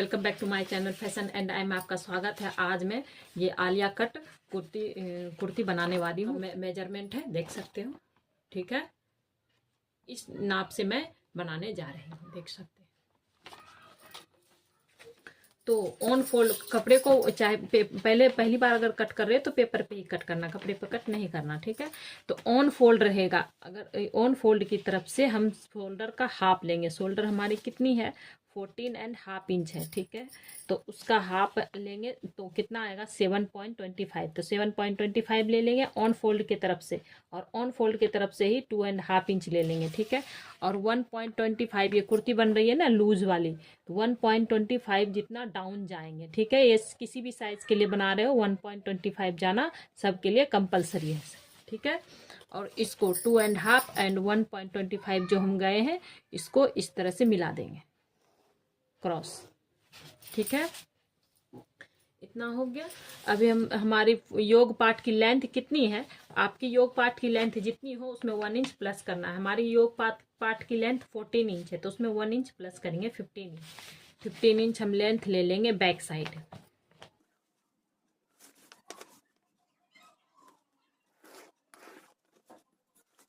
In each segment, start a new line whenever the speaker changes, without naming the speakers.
Welcome back to my channel fashion and I में आपका स्वागत है। आज मैं ये आलिया कट कुर्ती बनाने वाली हूँ। मेजरमेंट है, देख सकते हो। ठीक है, इस नाप से मैं बनाने जा रही हूँ, देख सकते हैं। तो ऑन फोल्ड कपड़े को चाहे पहली बार अगर कट कर रहे हो तो पेपर पे ही कट करना, कपड़े पे कट नहीं करना। ठीक है, तो ऑन फोल्ड रहेगा। अगर ऑन फोल्ड की तरफ से हम शोल्डर का हाफ लेंगे। शोल्डर हमारी कितनी है, 14.5 इंच है। ठीक है, तो उसका हाफ लेंगे तो कितना आएगा, 7.25। तो 7.25 ले लेंगे ऑन फोल्ड की तरफ से, और ऑन फोल्ड की तरफ से ही 2.5 इंच ले लेंगे। ठीक है, और 1.25, ये कुर्ती बन रही है ना लूज वाली, तो 1.25 जितना डाउन जाएंगे। ठीक है, ये किसी भी साइज के लिए बना रहे हो 1.25 जाना सबके लिए कंपलसरी है। ठीक है, और इसको 2.5 एंड 1.25 जो हम गए हैं, इसको इस तरह से मिला देंगे क्रॉस। ठीक है, इतना हो गया। अभी हम हमारी योग पार्ट की लेंथ कितनी है, आपकी योग पार्ट की लेंथ जितनी हो उसमें 1 इंच प्लस करना है। हमारी योग पार्ट की लेंथ 14 इंच है, तो उसमें 1 इंच प्लस करेंगे 15 इंच। 15 इंच हम लेंथ ले लेंगे बैक साइड।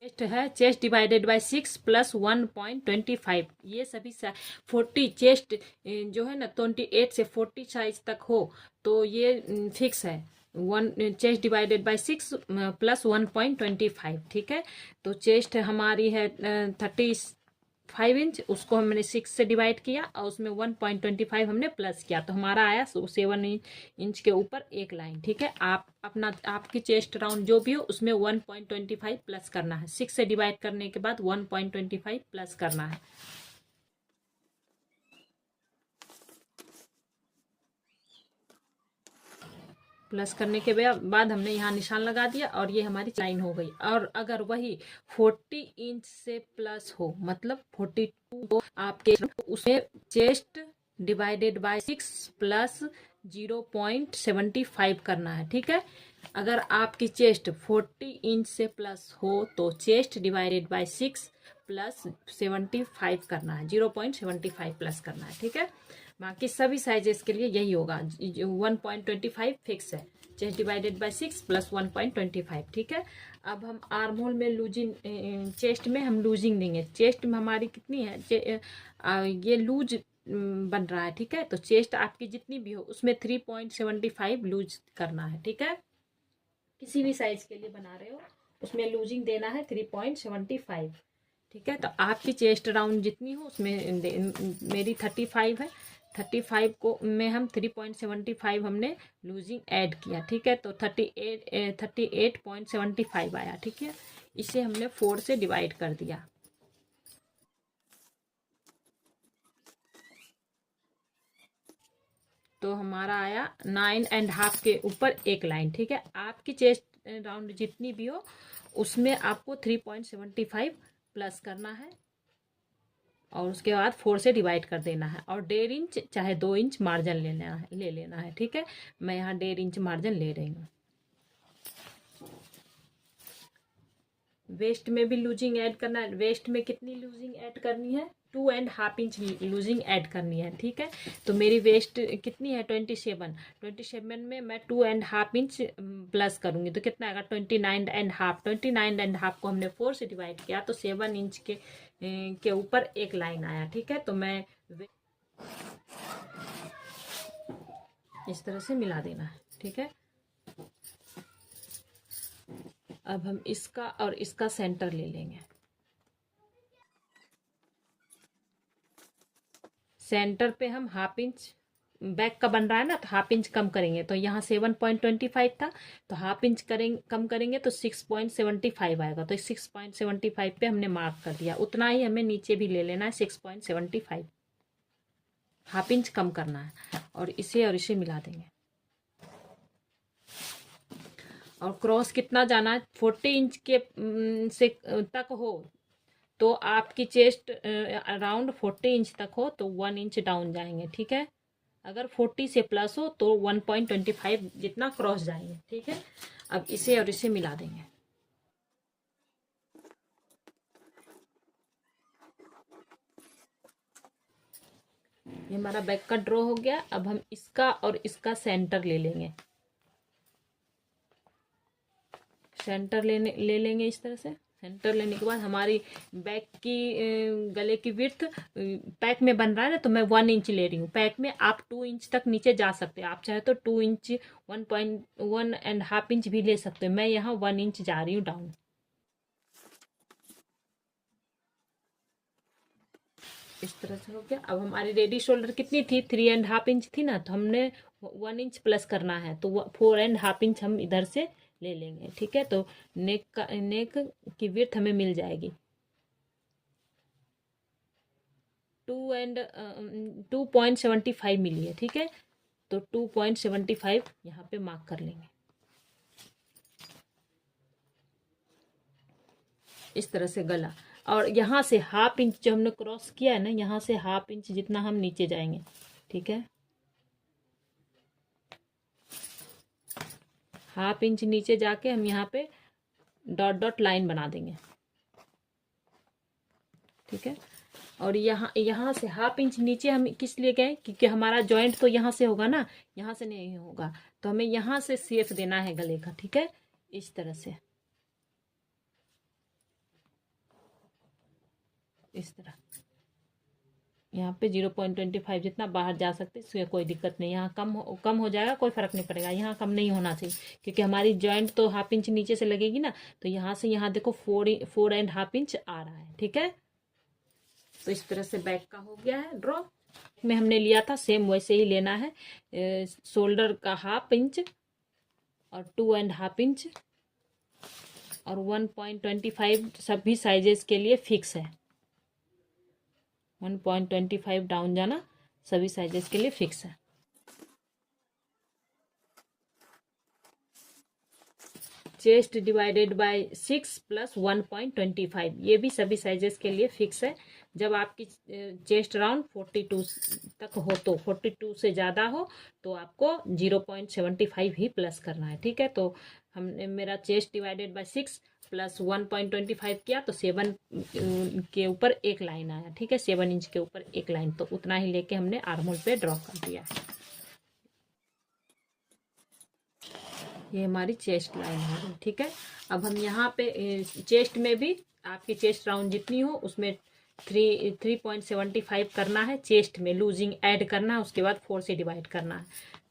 चेस्ट है, चेस्ट डिवाइडेड बाय 6 प्लस 1.25। ये सभी 40 चेस्ट जो है ना 28 से 40 साइज तक हो तो ये फिक्स है। 1 चेस्ट डिवाइडेड बाय 6 प्लस 1.25। ठीक है, तो चेस्ट हमारी है 35 इंच, उसको हमने 6 से डिवाइड किया और उसमें 1.25 हमने प्लस किया, तो हमारा आया 7 इंच के ऊपर एक लाइन। ठीक है, आप अपना आपकी चेस्ट राउंड जो भी हो उसमें 1.25 प्लस करना है। 6 से डिवाइड करने के बाद 1.25 प्लस करना है। प्लस करने के बाद हमने यहाँ निशान लगा दिया और ये हमारी लाइन हो गई। और अगर वही 40 इंच से प्लस हो, मतलब 42, तो आपके उसमें चेस्ट डिवाइडेड बाय 6 प्लस 0.75 करना है। ठीक है, अगर आपकी चेस्ट 40 इंच से प्लस हो तो चेस्ट डिवाइडेड बाय 6 प्लस 75 करना है, 0.75 प्लस करना है। ठीक है, बाकी सभी साइजेस के लिए यही होगा, 1.25 फिक्स है। Chest divided by 6 plus 1.25। ठीक है, अब हम आर्म होल में लूजिंग, चेस्ट में हम लूजिंग देंगे। चेस्ट में हमारी कितनी है, ये लूज बन रहा है। ठीक है, तो चेस्ट आपकी जितनी भी हो उसमें 3.75 लूज करना है। ठीक है, किसी भी साइज के लिए बना रहे हो उसमें लूजिंग देना है 3.75। ठीक है, तो आपकी चेस्ट राउंड जितनी हो उसमें मेरी 35 है, 35 को में हम 3.75 हमने लूजिंग ऐड किया। ठीक है, तो 38.75 आया। ठीक है, इसे हमने 4 से डिवाइड कर दिया। तो हमारा आया 9.5 के ऊपर एक लाइन। ठीक है, आपकी चेस्ट राउंड जितनी भी हो उसमें आपको 3.75 प्लस करना है और उसके बाद 4 से डिवाइड कर देना है, और 1.5 इंच चाहे 2 इंच मार्जिन ले लेना है। ठीक है, मैं यहाँ 1.5 इंच मार्जिन ले रही हूँ। वेस्ट में भी लूजिंग ऐड करना है। वेस्ट में कितनी लूजिंग ऐड करनी है, 2.5 इंच लूजिंग ऐड करनी है। ठीक है, तो मेरी वेस्ट कितनी है, 27 में मैं 2.5 इंच प्लस करूंगी तो कितना आएगा, 29.5। 29.5 को हमने 4 से डिवाइड किया तो 7 इंच के ऊपर एक लाइन आया। ठीक है, तो मैं इस तरह से मिला देना है। ठीक है, अब हम इसका और इसका सेंटर ले लेंगे। सेंटर पे हम हाफ इंच, बैक का बन रहा है ना तो हाफ इंच कम करेंगे, तो यहाँ 7.25 था तो हाफ इंच कम करेंगे तो 6.75 आएगा। तो 6.75 पे हमने मार्क कर दिया, उतना ही हमें नीचे भी ले लेना है, 6.75 हाफ इंच कम करना है, और इसे मिला देंगे। और क्रॉस कितना जाना है, 40 इंच के से तक हो तो आपकी चेस्ट अराउंड 40 इंच तक हो तो 1 इंच डाउन जाएंगे। ठीक है, अगर 40 से प्लस हो तो 1.25 जितना क्रॉस जाएंगे। ठीक है, अब इसे और इसे मिला देंगे। ये हमारा बैक का ड्रॉ हो गया। अब हम इसका और इसका सेंटर ले लेंगे, सेंटर ले लेंगे इस तरह से। सेंटर लेने के बाद हमारी बैक की गले की विड्थ पैक में बन रहा है ना, तो मैं 1 इंच ले रही हूँ। पैक में आप 2 इंच तक नीचे जा सकते हैं, आप चाहे तो 2 इंच 1.1.5 इंच भी ले सकते हो। मैं यहाँ 1 इंच जा रही हूँ डाउन। इस तरह से हो गया। अब हमारी रेडी शोल्डर कितनी थी, 3.5 इंच थी ना, तो हमने 1 इंच प्लस करना है, तो 4.5 इंच हम इधर से ले लेंगे। ठीक है, तो नेक की विड्थ हमें मिल जाएगी 2.75 मिली है। ठीक है, तो 2.75 यहाँ पे मार्क कर लेंगे इस तरह से गला। और यहाँ से 1/2 इंच जो हमने क्रॉस किया है ना, यहाँ से 1/2 इंच जितना हम नीचे जाएंगे। ठीक है, 1/2 इंच नीचे जाके हम यहाँ पे डॉट डॉट लाइन बना देंगे। ठीक है, और यहाँ से 1/2 इंच नीचे हम किस लिए गए, क्योंकि हमारा जॉइंट तो यहाँ से होगा ना, यहाँ से नहीं होगा, तो हमें यहाँ से शेप देना है गले का। ठीक है, इस तरह से, इस तरह यहाँ पे 0.25 जितना बाहर जा सकते, इसमें कोई दिक्कत नहीं। यहाँ कम हो जाएगा, कोई फर्क नहीं पड़ेगा। यहाँ कम नहीं होना चाहिए, क्योंकि हमारी जॉइंट तो 1/2 इंच नीचे से लगेगी ना, तो यहाँ से यहाँ देखो 4.5 इंच आ रहा है। ठीक है, तो इस तरह से बैक का हो गया है ड्रॉ। में हमने लिया था सेम वैसे ही लेना है। शोल्डर का 1/2 इंच और 2.5 इंच और 1.25 सभी साइजेस के लिए फिक्स है। 1.25 डाउन जाना सभी साइजेस के लिए फिक्स है। चेस्ट डिवाइडेड बाय 6 प्लस 1.25 ये भी सभी साइजेस के लिए फिक्स है। जब आपकी चेस्ट राउंड 42 तक हो, तो 42 से ज़्यादा हो तो आपको 0.75 ही प्लस करना है। ठीक है, तो हमने मेरा चेस्ट डिवाइडेड बाय 6 प्लस 1.25 किया, तो 7 के ऊपर एक लाइन आया। ठीक है, 7 इंच के ऊपर एक लाइन, तो उतना ही लेके हमने आर्म होल पे ड्रॉ कर दिया। ये हमारी चेस्ट लाइन हो गई। ठीक है, अब हम यहाँ पे चेस्ट में भी आपकी चेस्ट राउंड जितनी हो उसमें 3.75 करना है। चेस्ट में लूजिंग ऐड करना है, उसके बाद 4 से डिवाइड करना है।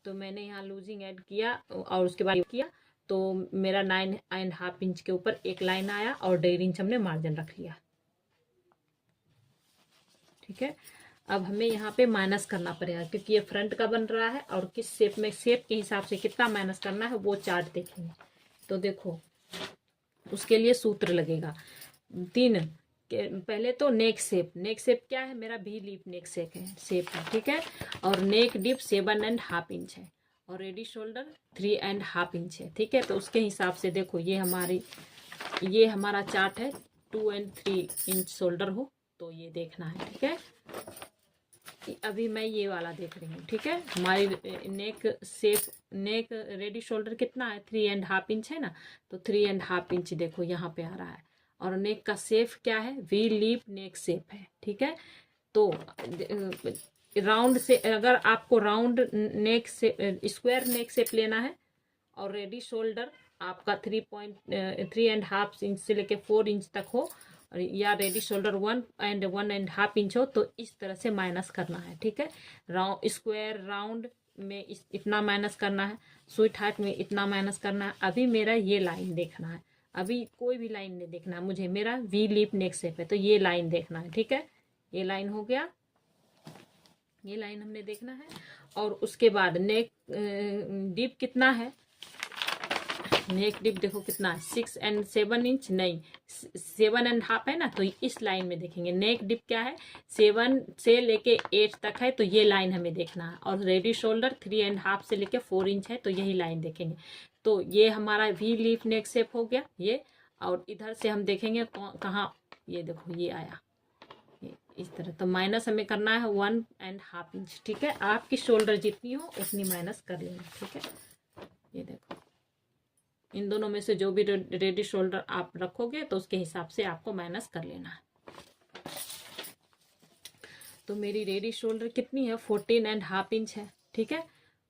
तो मैंने यहाँ लूजिंग ऐड किया और उसके बाद किया, तो मेरा 9.5 इंच के ऊपर एक लाइन आया और 1.5 इंच हमने मार्जिन रख लिया। ठीक है, अब हमें यहाँ पे माइनस करना पड़ेगा, क्योंकि ये फ्रंट का बन रहा है, और किस शेप में, शेप के हिसाब से कितना माइनस करना है वो चार्ट देखेंगे। तो देखो, उसके लिए सूत्र लगेगा 3 पहले तो नेक शेप। नेक शेप क्या है, मेरा भी लीप नेक शेप है। ठीक है, और नेक डिप 7.5 इंच है, और रेडी शोल्डर 3.5 इंच है। ठीक है, तो उसके हिसाब से देखो, ये हमारा चार्ट है 2 और 3 इंच शोल्डर हो तो ये देखना है। ठीक है, अभी मैं ये वाला देख रही हूँ। ठीक है, हमारी नेक रेडी शोल्डर कितना है, 3.5 इंच है ना, तो 3.5 इंच देखो यहाँ पे आ रहा है। और नेक का शेप क्या है, वी लीप नेक शेप है। ठीक है, तो राउंड से, अगर आपको राउंड नेक से स्क्वायर नेक शेप लेना है, और रेडी शोल्डर आपका 3.5 इंच से लेके 4 इंच तक हो, या रेडी शोल्डर 1.5 इंच हो, तो इस तरह से माइनस करना है। ठीक है, स्क्वायर राउंड में इतना माइनस करना है, स्वीट हार्ट में इतना माइनस करना है। अभी मेरा ये लाइन देखना है, अभी कोई भी लाइन नहीं देखना है मुझे, मेरा वी लीप नेक शेप है, तो ये लाइन देखना है। ठीक है, ये लाइन हो गया, ये लाइन हमने देखना है। और उसके बाद नेक डीप कितना है, नेक डिप देखो कितना है, 6 और 7 इंच, नहीं 7.5 है ना, तो इस लाइन में देखेंगे। नेक डिप क्या है, 7 से लेके 8 तक है, तो ये लाइन हमें देखना है। और रेडी शोल्डर 3.5 से लेके 4 इंच है, तो यही लाइन देखेंगे। तो ये हमारा वी लीफ नेक शेप हो गया ये। और इधर से हम देखेंगे कहाँ, ये देखो ये आया, इस तरह। तो माइनस हमें करना है 1.5 इंच। ठीक है, आपकी शोल्डर जितनी हो उतनी माइनस कर लेना। ठीक है, ये देखो, इन दोनों में से जो भी रेडी शोल्डर आप रखोगे तो उसके हिसाब से आपको माइनस कर लेना है। तो मेरी रेडी शोल्डर कितनी है, 14.5 इंच है, ठीक है।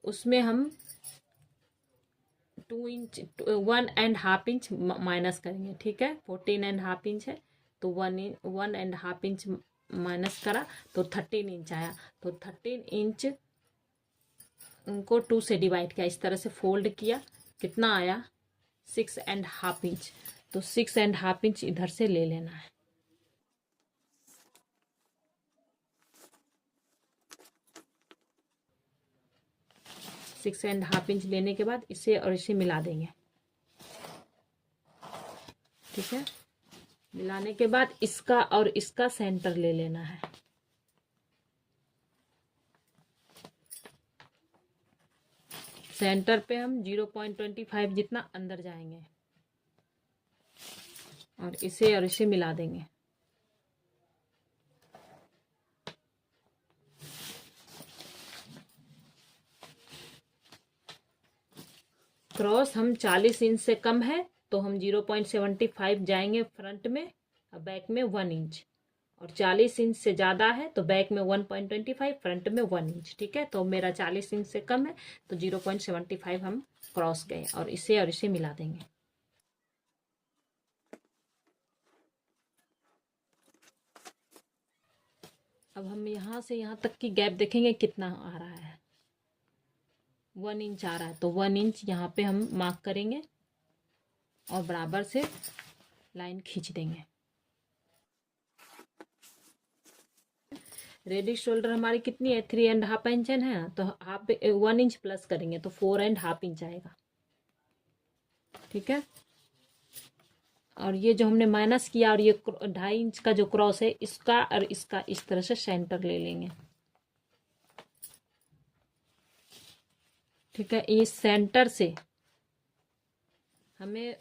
उसमें हम 2 इंच 1.5 इंच माइनस करेंगे, ठीक है। 14.5 इंच है तो 1.5 इंच माइनस करा तो 13 इंच आया। तो 13 इंच को 2 से डिवाइड किया, इस तरह से फोल्ड किया, कितना आया 6.5 इंच। तो 6.5 इंच इधर से ले लेना है। सिक्स एंड हाफ इंच लेने के बाद इसे और इसे मिला देंगे, ठीक है। मिलाने के बाद इसका और इसका सेंटर ले लेना है। सेंटर पे हम 0.25 जितना अंदर जाएंगे और इसे मिला देंगे। क्रॉस हम 40 इंच से कम है तो हम 0.75 जाएंगे फ्रंट में और बैक में 1 इंच, और 40 इंच से ज़्यादा है तो बैक में 1.25, फ्रंट में 1 इंच, ठीक है। तो मेरा 40 इंच से कम है तो 0.75 हम क्रॉस गए और इसे मिला देंगे। अब हम यहाँ से यहाँ तक की गैप देखेंगे कितना आ रहा है, 1 इंच आ रहा है। तो 1 इंच यहाँ पे हम मार्क करेंगे और बराबर से लाइन खींच देंगे। रेडी शोल्डर हमारी कितनी है, 3.5 इंच है ना, तो 1 इंच प्लस करेंगे तो 4.5 इंच आएगा, ठीक है। और ये जो हमने माइनस किया और ये 2.5 इंच का जो क्रॉस है, इसका और इसका इस तरह से सेंटर ले लेंगे, ठीक है। इस सेंटर से हमें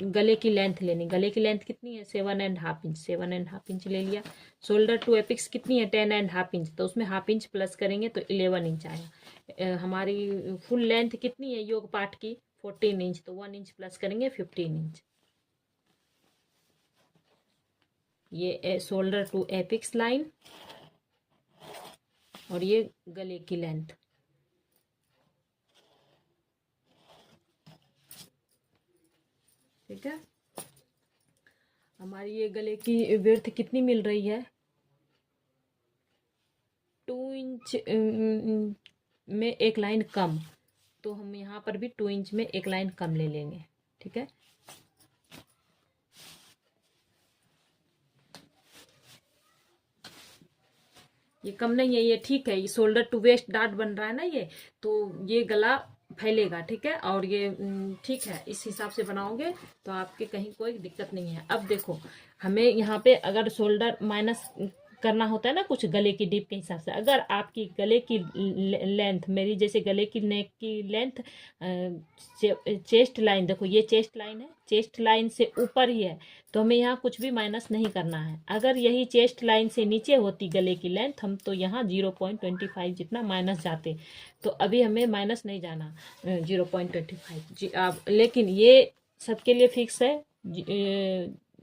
गले की लेंथ लेनी, गले की लेंथ कितनी है 7.5 इंच, 7.5 इंच ले लिया। शोल्डर टू एपिक्स कितनी है 10.5 इंच, तो उसमें हाफ इंच प्लस करेंगे तो 11 इंच आया। हमारी फुल लेंथ कितनी है योग पार्ट की 14 इंच, तो 1 इंच प्लस करेंगे 15 इंच। ये शोल्डर टू एपिक्स लाइन और ये गले की लेंथ, ठीक है। हमारी ये गले की विड्थ कितनी मिल रही है 2 इंच में एक लाइन कम, तो हम यहाँ पर भी 2 इंच में एक लाइन कम ले लेंगे, ठीक है। ये कम नहीं है, ये ठीक है। ये शोल्डर टू वेस्ट डार्ट बन रहा है ना ये, तो ये गला फैलेगा, ठीक है। और ये ठीक है, इस हिसाब से बनाओगे तो आपके कहीं कोई दिक्कत नहीं है। अब देखो हमें यहाँ पे अगर शोल्डर माइनस करना होता है ना कुछ गले की डीप के हिसाब से, अगर आपकी गले की लेंथ मेरी जैसे गले की नेक की लेंथ चेस्ट लाइन, देखो ये चेस्ट लाइन है, चेस्ट लाइन से ऊपर ही है तो हमें यहाँ कुछ भी माइनस नहीं करना है। अगर यही चेस्ट लाइन से नीचे होती गले की लेंथ, हम तो यहाँ 0.25 जितना माइनस जाते, तो अभी हमें माइनस नहीं जाना 0.25 जी। अब लेकिन ये सबके लिए फिक्स है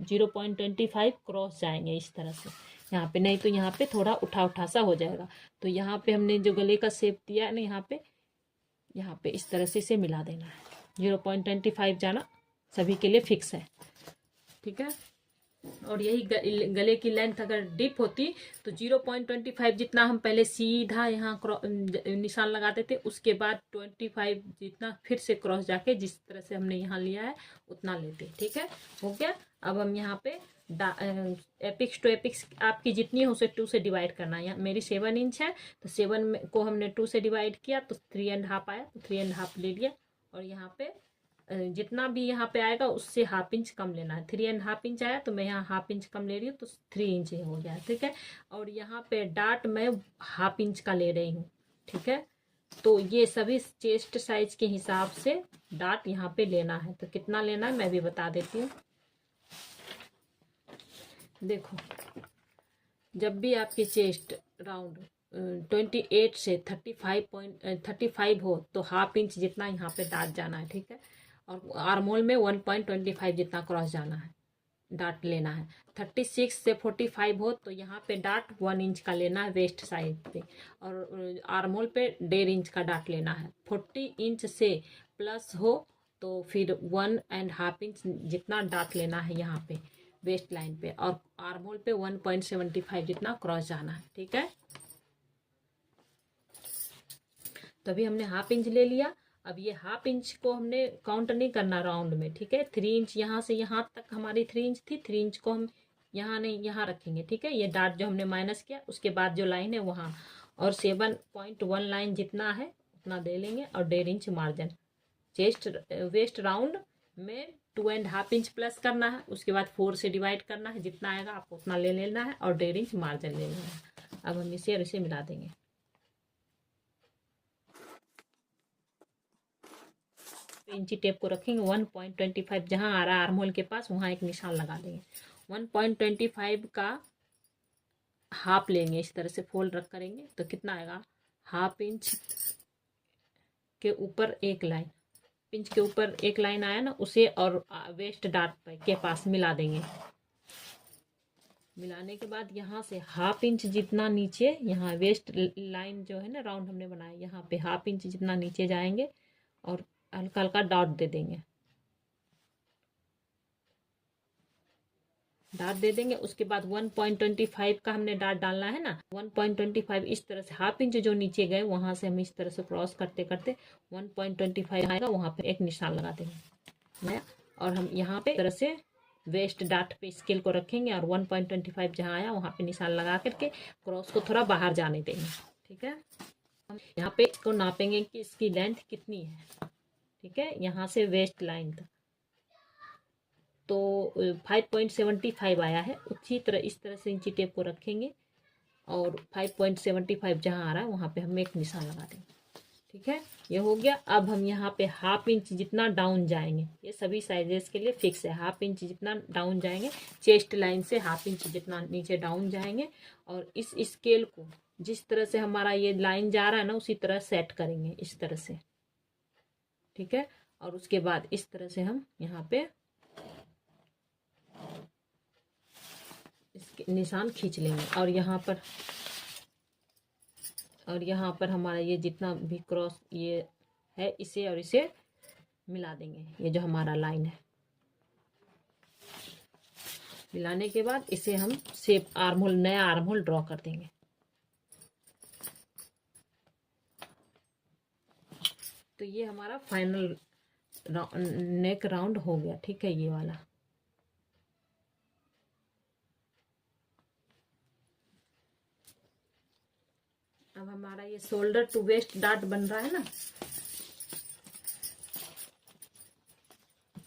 0.25 क्रॉस जाएंगे इस तरह से यहाँ पे, नहीं तो यहाँ पे थोड़ा उठा उठा सा हो जाएगा। तो यहाँ पे हमने जो गले का शेप दिया है ना, यहाँ पे इस तरह से इसे मिला देना है। 0.25 जाना सभी के लिए फिक्स है, ठीक है। और यही गले की लेंथ अगर डीप होती तो 0.25 जितना हम पहले सीधा यहाँ निशान लगाते थे, उसके बाद 25 जितना फिर से क्रॉस जाके जिस तरह से हमने यहाँ लिया है उतना लेते, ठीक है। हो गया। अब हम यहाँ पे एपिक्स टू एपिक्स आपकी जितनी हो उसे 2 से डिवाइड करना है। मेरी 7 इंच है तो 7 को हमने 2 से डिवाइड किया तो 3.5 आया, तो 3.5 ले लिया। और यहाँ पे जितना भी यहाँ पे आएगा उससे हाफ इंच कम लेना है। 3.5 इंच आया तो मैं यहाँ हाफ इंच कम ले रही हूँ तो 3 इंच हो गया, ठीक है। और यहाँ पे डार्ट मैं हाफ इंच का ले रही हूँ, ठीक है। तो ये सभी चेस्ट साइज के हिसाब से डार्ट यहाँ पे लेना है। तो कितना लेना है मैं भी बता देती हूँ। देखो जब भी आपकी चेस्ट राउंड 28 से 35 हो तो हाफ इंच जितना यहाँ पे डार्ट जाना है, ठीक है। और आर्मोल में 1.25 जितना क्रॉस जाना है। डाट लेना है। 36 से 45 हो तो यहाँ पे डाट 1 इंच का लेना है वेस्ट साइड पे, और आर्म होल पे 1.5 इंच का डाट लेना है। 40 इंच से प्लस हो तो फिर 1.5 इंच जितना डाट लेना है यहाँ पे वेस्ट लाइन पे, और आर्म होल पे 1.75 जितना क्रॉस जाना है। ठीक है, तो अभी हमने 1/2 इंच ले लिया। अब ये 1/2 इंच को हमने काउंट नहीं करना राउंड में, ठीक है। 3 इंच यहाँ से यहाँ तक हमारी 3 इंच थी, 3 इंच को हम यहाँ नहीं यहाँ रखेंगे, ठीक है। ये डाट जो हमने माइनस किया उसके बाद जो लाइन है वहाँ, और 7.1 लाइन जितना है उतना दे लेंगे, और 1.5 inch margin. Chest waist round में 2.5 इंच प्लस करना है, उसके बाद 4 से डिवाइड करना है, जितना आएगा आपको उतना ले लेना है, और 1.5 इंच मार्जिन ले लेना है। अब हम इसे और इसे मिला देंगे। इंची टेप को रखेंगे 1.25 जहाँ आ रहा है आर्म होल के पास वहाँ एक निशान लगा देंगे। 1.25 का हाफ लेंगे, इस तरह से फोल्ड रख करेंगे तो कितना आएगा, 1/2 इंच के ऊपर एक लाइन, इंच के ऊपर एक लाइन आया ना, उसे और वेस्ट डाट के पास मिला देंगे। मिलाने के बाद यहाँ से 1/2 इंच जितना नीचे, यहाँ वेस्ट लाइन जो है ना राउंड हमने बनाया, यहाँ पे 1/2 इंच जितना नीचे जाएंगे और हल्का हल्का डॉट दे देंगे, डाट दे देंगे। उसके बाद 1.25 का हमने डाट डालना है ना, 1.25 इस तरह से 1/2 इंच जो नीचे गए वहां से हम इस तरह से क्रॉस करते करते 1.25 आएगा वहां पे एक निशान लगा देंगे, और हम यहाँ पे तरह से वेस्ट डाट पे स्केल को रखेंगे, और 1.25 जहाँ आया वहां पे निशान लगा करके क्रॉस को थोड़ा बाहर जाने देंगे। ठीक है, हम यहाँ पे इसको नापेंगे कि इसकी लेंथ कितनी है। ठीक है, यहाँ से वेस्ट लाइन तक तो 5.75 आया है। उसी तरह इस तरह से इंची टेप को रखेंगे, और 5.75 जहाँ आ रहा है वहाँ पे हम एक निशान लगा देंगे। ठीक है, ये हो गया। अब हम यहाँ पे 1/2 इंच जितना डाउन जाएंगे, ये सभी साइजेस के लिए फिक्स है, 1/2 इंच जितना डाउन जाएंगे, चेस्ट लाइन से 1/2 इंच जितना नीचे डाउन जाएंगे, और इस स्केल को जिस तरह से हमारा ये लाइन जा रहा है ना उसी तरह सेट करेंगे, इस तरह से। ठीक है, और उसके बाद इस तरह से हम यहाँ पे इसके निशान खींच लेंगे, और यहाँ पर हमारा ये जितना भी क्रॉस ये है इसे और इसे मिला देंगे, ये जो हमारा लाइन है। मिलाने के बाद इसे हम शेप आर्म होल, नया आर्म होल ड्रॉ कर देंगे। तो ये हमारा फाइनल नेक राउंड हो गया। ठीक है, ये वाला। अब हमारा ये शोल्डर टू वेस्ट डाट बन रहा है ना,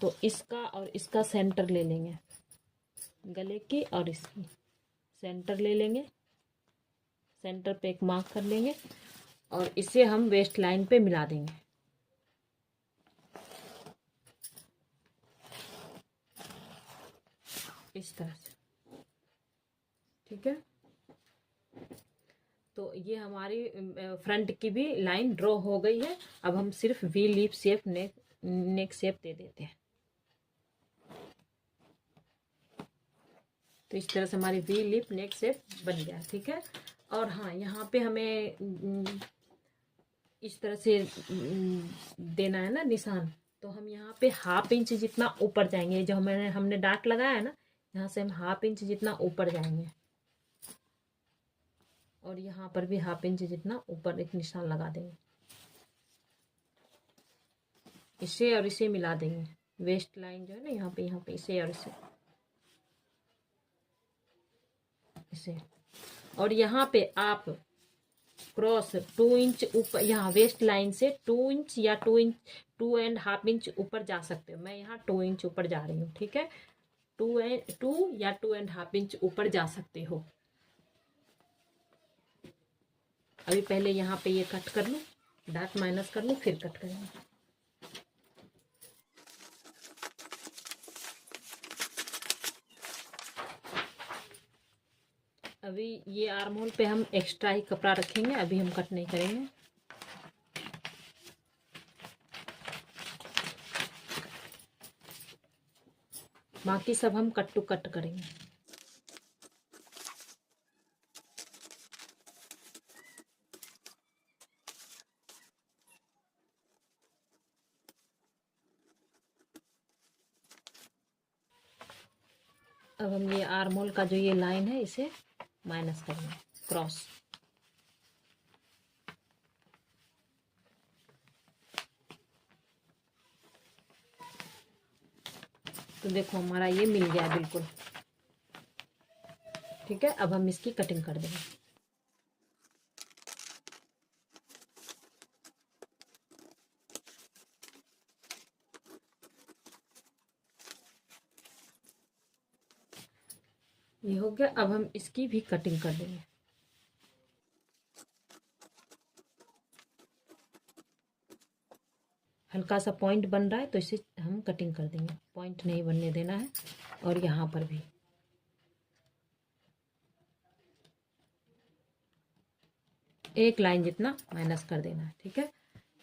तो इसका और इसका सेंटर ले लेंगे, गले की और इसकी सेंटर ले लेंगे, सेंटर पे एक मार्क कर लेंगे, और इसे हम वेस्ट लाइन पे मिला देंगे इस तरह से। ठीक है, तो ये हमारी फ्रंट की भी लाइन ड्रॉ हो गई है। अब हम सिर्फ V leaf shape neck shape दे देते हैं। तो इस तरह से हमारी वी लीफ नेक शेप बन गया। ठीक है, और हाँ, यहाँ पे हमें इस तरह से देना है ना निशान, तो हम यहाँ पे 1/2 इंच जितना ऊपर जाएंगे, जो हमने डाट लगाया है ना, यहाँ से हम 1/2 इंच जितना ऊपर जाएंगे, और यहाँ पर भी 1/2 इंच जितना ऊपर एक निशान लगा देंगे। इसे और इसे मिला देंगे, वेस्ट लाइन जो है ना यहाँ पे इसे और इसे, और यहाँ पे आप क्रॉस 2 इंच ऊपर, यहाँ वेस्ट लाइन से 2 इंच या 2.5 इंच ऊपर जा सकते हो। मैं यहाँ 2 इंच ऊपर जा रही हूँ। ठीक है, 2 या 2.5 इंच ऊपर जा सकते हो। अभी पहले यहाँ पे ये कट कर लूँ, डाट माइनस कर लूँ, फिर कट करेंगे। अभी ये आर्म होल पे हम एक्स्ट्रा ही कपड़ा रखेंगे, अभी हम कट नहीं करेंगे। बाकी सब हम कट टू कट करेंगे। अब हम ये आर्मोल का जो ये लाइन है इसे माइनस करेंगे, क्रॉस। तो देखो हमारा ये मिल गया बिल्कुल, ठीक है। अब हम इसकी कटिंग कर देंगे। ये हो गया। अब हम इसकी भी कटिंग कर देंगे। हल्का सा पॉइंट बन रहा है तो इसे हम कटिंग कर देंगे, पॉइंट नहीं बनने देना है। और यहाँ पर भी एक लाइन जितना माइनस कर देना है, ठीक है।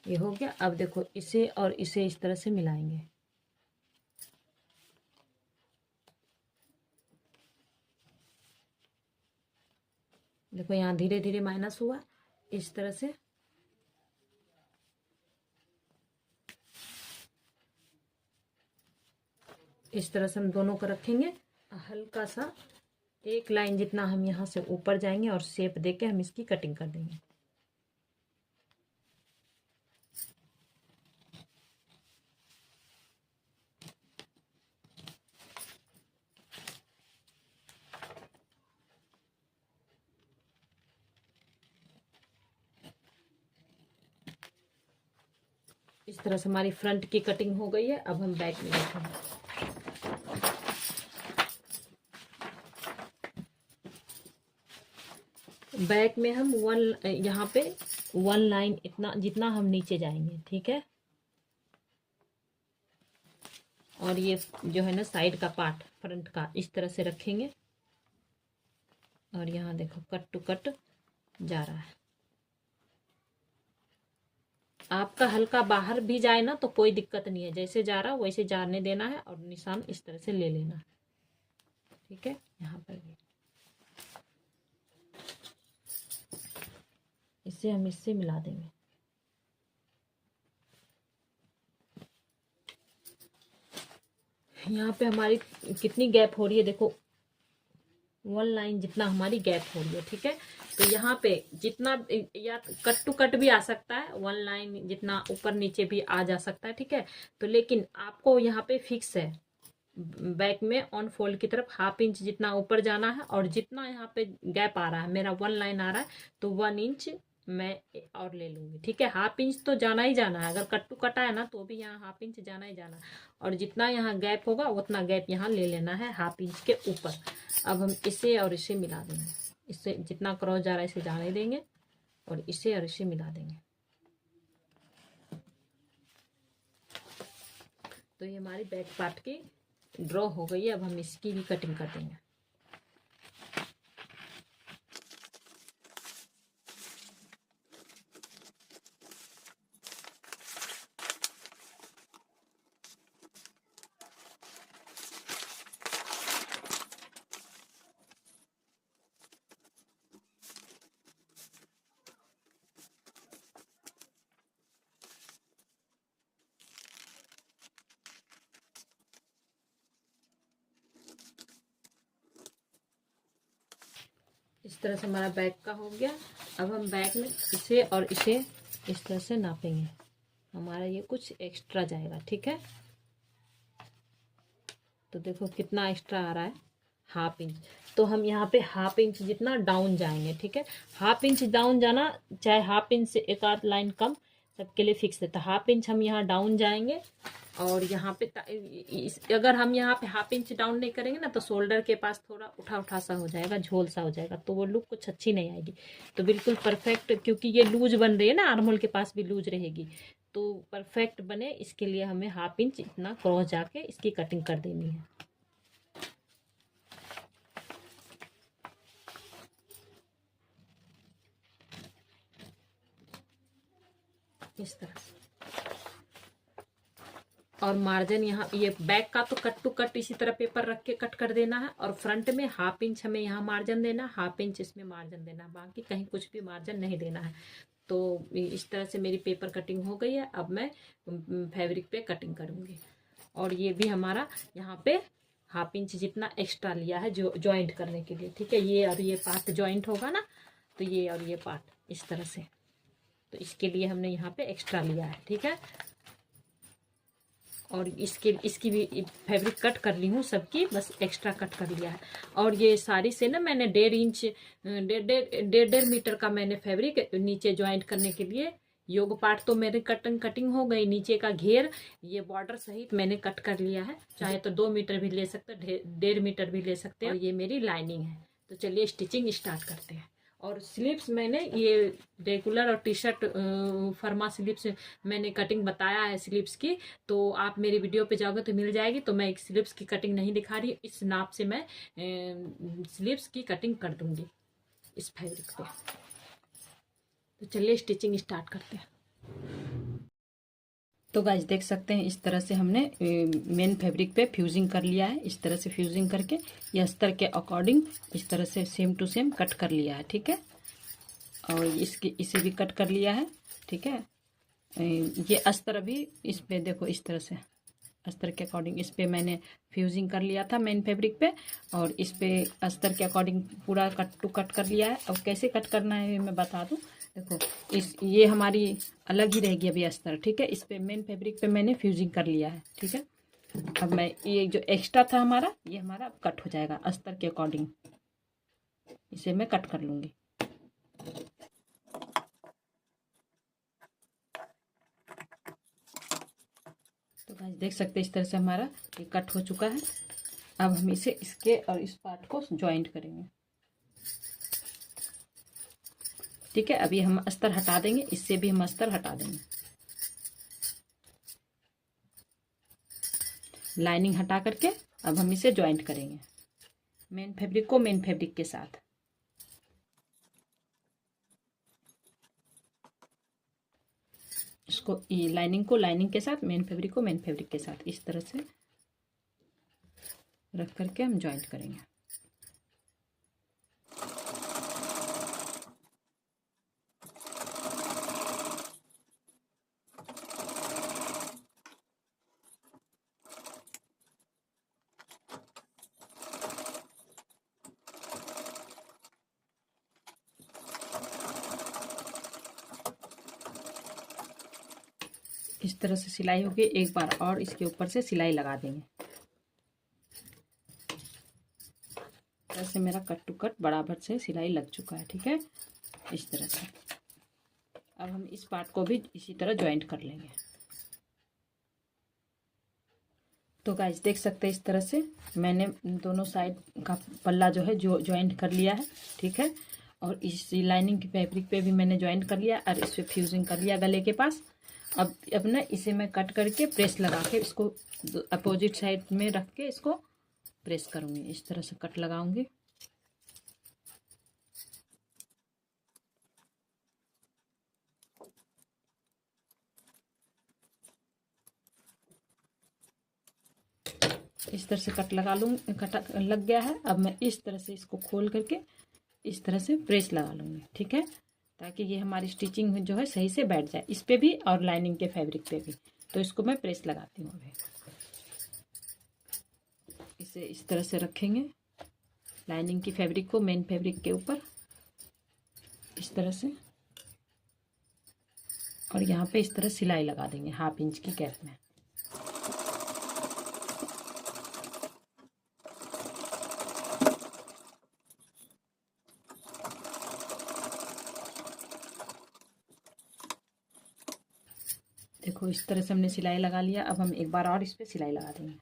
ये हो गया। अब देखो इसे और इसे इस तरह से मिलाएंगे। देखो यहाँ धीरे धीरे माइनस हुआ इस तरह से। इस तरह से हम दोनों को रखेंगे। हल्का सा एक लाइन जितना हम यहाँ से ऊपर जाएंगे और शेप देके हम इसकी कटिंग कर देंगे। इस तरह से हमारी फ्रंट की कटिंग हो गई है। अब हम बैक में देखेंगे। बैक में हम यहाँ पे 1 लाइन इतना जितना हम नीचे जाएंगे, ठीक है। और ये जो है ना साइड का पार्ट फ्रंट का इस तरह से रखेंगे। और यहाँ देखो कट टू कट जा रहा है। आपका हल्का बाहर भी जाए ना तो कोई दिक्कत नहीं है, जैसे जा रहा वैसे जाने देना है और निशान इस तरह से ले लेना है, ठीक है। यहाँ पर भी इसे हम इससे मिला देंगे। यहाँ पे हमारी कितनी गैप हो रही है देखो, 1 लाइन जितना हमारी गैप हो रही है, ठीक है। तो यहाँ पे जितना या कट टू कट भी आ सकता है, 1 लाइन जितना ऊपर नीचे भी आ जा सकता है, ठीक है। तो लेकिन आपको यहाँ पे फिक्स है बैक में ऑन फोल्ड की तरफ 1/2 इंच जितना ऊपर जाना है। और जितना यहाँ पे गैप आ रहा है, मेरा 1 लाइन आ रहा है तो 1 इंच मैं और ले लूंगी, ठीक है। 1/2 इंच तो जाना ही जाना है, अगर कट टू कट आया ना तो भी यहाँ 1/2 इंच जाना ही जाना है। और जितना यहाँ गैप होगा उतना गैप यहाँ ले लेना है 1/2 इंच के ऊपर। अब हम इसे और इसे मिला देंगे। इससे जितना क्रॉस जा रहा है इसे जाने देंगे और इसे और इसे मिला देंगे। तो ये हमारी बैक पार्ट की ड्रॉ हो गई है। अब हम इसकी भी कटिंग कर देंगे। इस तरह से हमारा बैक का हो गया। अब हम बैक में इसे और इसे इस तरह से नापेंगे। हमारा ये कुछ एक्स्ट्रा जाएगा, ठीक है। तो देखो कितना एक्स्ट्रा आ रहा है, 1/2 इंच। तो हम यहाँ पे 1/2 इंच जितना डाउन जाएंगे, ठीक है। 1/2 इंच डाउन जाना, चाहे 1/2 इंच से एक आध लाइन कम, सबके लिए फिक्स है। तो 1/2 इंच हम यहाँ डाउन जाएंगे। और यहाँ पे अगर हम यहाँ पे 1/2 इंच डाउन नहीं करेंगे ना तो शोल्डर के पास थोड़ा उठा उठा सा हो जाएगा, झोल सा हो जाएगा, तो वो लुक कुछ अच्छी नहीं आएगी। तो बिल्कुल परफेक्ट, क्योंकि ये लूज बन रही है ना, आर्महोल के पास भी लूज रहेगी, तो परफेक्ट बने इसके लिए हमें 1/2 इंच इतना क्रॉस जाके इसकी कटिंग कर देनी है। इस तरह से। और मार्जिन यहाँ ये बैक का तो कट टू कट इसी तरह पेपर रख के कट कर देना है, और फ्रंट में 1/2 इंच हमें यहाँ मार्जिन देना, 1/2 इंच इसमें मार्जिन देना, बाकी कहीं कुछ भी मार्जिन नहीं देना है। तो इस तरह से मेरी पेपर कटिंग हो गई है। अब मैं फैब्रिक पे कटिंग करूँगी। और ये भी हमारा यहाँ पे 1/2 इंच जितना एक्स्ट्रा लिया है जो ज्वाइंट करने के लिए, ठीक है। ये और ये पार्ट ज्वाइंट होगा ना, तो ये और ये पार्ट इस तरह से, तो इसके लिए हमने यहाँ पे एक्स्ट्रा लिया है, ठीक है। और इसकी भी फैब्रिक कट कर ली हूँ, सबकी बस एक्स्ट्रा कट कर लिया है। और ये साड़ी से ना मैंने 1.5 इंच 1.5 मीटर का मैंने फैब्रिक नीचे ज्वाइंट करने के लिए, योग पार्ट तो मेरी कटिंग हो गई, नीचे का घेर ये बॉर्डर सहित मैंने कट कर लिया है। चाहे तो 2 मीटर भी ले सकते, 1.5 मीटर भी ले सकते हैं। और ये मेरी लाइनिंग है। तो चलिए स्टिचिंग स्टार्ट करते हैं। और स्लीव्स मैंने ये रेगुलर और टी शर्ट फर्मा स्लीव्स मैंने कटिंग बताया है स्लीव्स की, तो आप मेरी वीडियो पे जाओगे तो मिल जाएगी। तो मैं एक स्लीव्स की कटिंग नहीं दिखा रही, इस नाप से मैं स्लीव्स की कटिंग कर दूंगी इस फैब्रिक पे। तो चलिए स्टिचिंग स्टार्ट करते हैं। तो गाइस देख सकते हैं इस तरह से हमने मेन फैब्रिक पे फ्यूजिंग कर लिया है। इस तरह से फ्यूजिंग करके ये अस्तर के अकॉर्डिंग इस तरह से सेम टू सेम कट कर लिया है, ठीक है। और इसे भी कट कर लिया है, ठीक है। ये अस्तर भी इस पे देखो इस तरह से अस्तर के अकॉर्डिंग इस पे मैंने फ्यूजिंग कर लिया था मेन फैब्रिक पे, और इस पे अस्तर के अकॉर्डिंग पूरा कट टू कट कर लिया है। अब कैसे कट करना है मैं बता दूं। देखो ये हमारी अलग ही रहेगी अभी अस्तर, ठीक है। इस पे मेन फैब्रिक पे मैंने फ्यूजिंग कर लिया है, ठीक है। अब मैं ये जो एक्स्ट्रा था हमारा, ये हमारा अब कट हो जाएगा अस्तर के अकॉर्डिंग, इसे मैं कट कर लूंगी। तो गाइस देख सकते हैं इस तरह से हमारा ये कट हो चुका है। अब हम इसे इसके और इस पार्ट को ज्वाइंट करेंगे, ठीक है। अभी हम अस्तर हटा देंगे, इससे भी हम अस्तर हटा देंगे। लाइनिंग हटा करके अब हम इसे ज्वाइंट करेंगे मेन फैब्रिक को मेन फैब्रिक के साथ। इसको ये लाइनिंग को लाइनिंग के साथ, मेन फैब्रिक को मेन फैब्रिक के साथ इस तरह से रख करके हम ज्वाइंट करेंगे। इस तरह से सिलाई होगी। एक बार और इसके ऊपर से सिलाई लगा देंगे। ऐसे मेरा कट टू कट बराबर से सिलाई लग चुका है, ठीक है। इस तरह से अब हम इस पार्ट को भी इसी तरह ज्वाइंट कर लेंगे। तो गाइस देख सकते हैं इस तरह से मैंने दोनों साइड का पल्ला जो है जो ज्वाइंट कर लिया है, ठीक है। और इस लाइनिंग की फैब्रिक पे भी मैंने ज्वाइंट कर लिया और इस पे फ्यूजिंग कर लिया गले के पास। अब ना इसे मैं कट करके प्रेस लगा के इसको अपोजिट साइड में रख के इसको प्रेस करूंगी। इस तरह से कट लगाऊंगी। इस तरह से कट लग गया है। अब मैं इस तरह से इसको खोल करके इस तरह से प्रेस लगा लूंगी, ठीक है, ताकि ये हमारी स्टिचिंग में जो है सही से बैठ जाए, इस पे भी और लाइनिंग के फैब्रिक पे भी। तो इसको मैं प्रेस लगाती हूँ। अभी इसे इस तरह से रखेंगे लाइनिंग की फैब्रिक को मेन फैब्रिक के ऊपर इस तरह से, और यहाँ पे इस तरह सिलाई लगा देंगे 1/2 इंच की गैप में। देखो इस तरह से हमने सिलाई लगा लिया। अब हम एक बार और इस पे सिलाई लगा देंगे।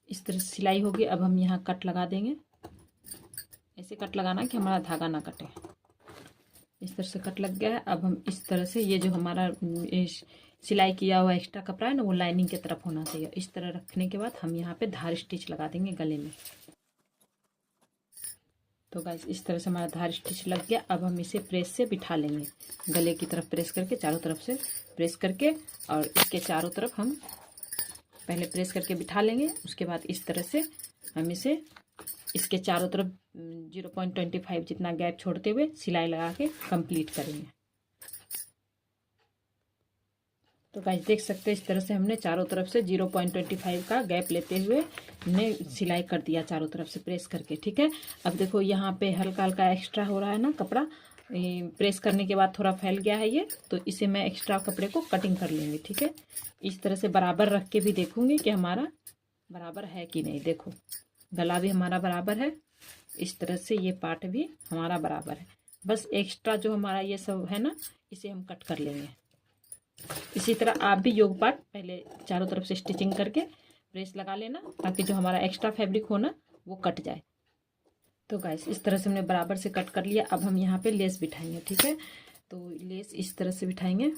इस तरह से सिलाई होगी। अब हम यहाँ कट लगा देंगे। ऐसे कट लगाना कि हमारा धागा ना कटे। इस तरह से कट लग गया है। अब हम इस तरह से ये जो हमारा सिलाई किया हुआ एक्स्ट्रा कपड़ा है ना, वो लाइनिंग की तरफ होना चाहिए। इस तरह रखने के बाद हम यहाँ पे धार स्टिच लगा देंगे गले में। तो गाइस इस तरह से हमारा धार स्टिच लग गया। अब हम इसे प्रेस से बिठा लेंगे, गले की तरफ प्रेस करके, चारों तरफ से प्रेस करके, और इसके चारों तरफ हम पहले प्रेस करके बिठा लेंगे। उसके बाद इस तरह से हम इसे इसके चारों तरफ 0.25 जितना गैप छोड़ते हुए सिलाई लगा के कंप्लीट करेंगे। तो गाइस देख सकते हैं इस तरह से हमने चारों तरफ से 0.25 का गैप लेते हुए हमने सिलाई कर दिया चारों तरफ से प्रेस करके, ठीक है। अब देखो यहाँ पे हल्का हल्का एक्स्ट्रा हो रहा है ना कपड़ा, प्रेस करने के बाद थोड़ा फैल गया है ये, तो इसे मैं एक्स्ट्रा कपड़े को कटिंग कर लेंगे, ठीक है। इस तरह से बराबर रख के भी देखूंगी कि हमारा बराबर है कि नहीं। देखो गला भी हमारा बराबर है, इस तरह से ये पार्ट भी हमारा बराबर है। बस एक्स्ट्रा जो हमारा ये सब है ना, इसे हम कट कर लेंगे। इसी तरह आप भी योग पार्ट पहले चारों तरफ से स्टिचिंग करके प्रेस लगा लेना, ताकि जो हमारा एक्स्ट्रा फैब्रिक हो ना वो कट जाए। तो गाइस इस तरह से हमने बराबर से कट कर लिया। अब हम यहाँ पे लेस बिठाएंगे, ठीक है। तो लेस इस तरह से बिठाएंगे।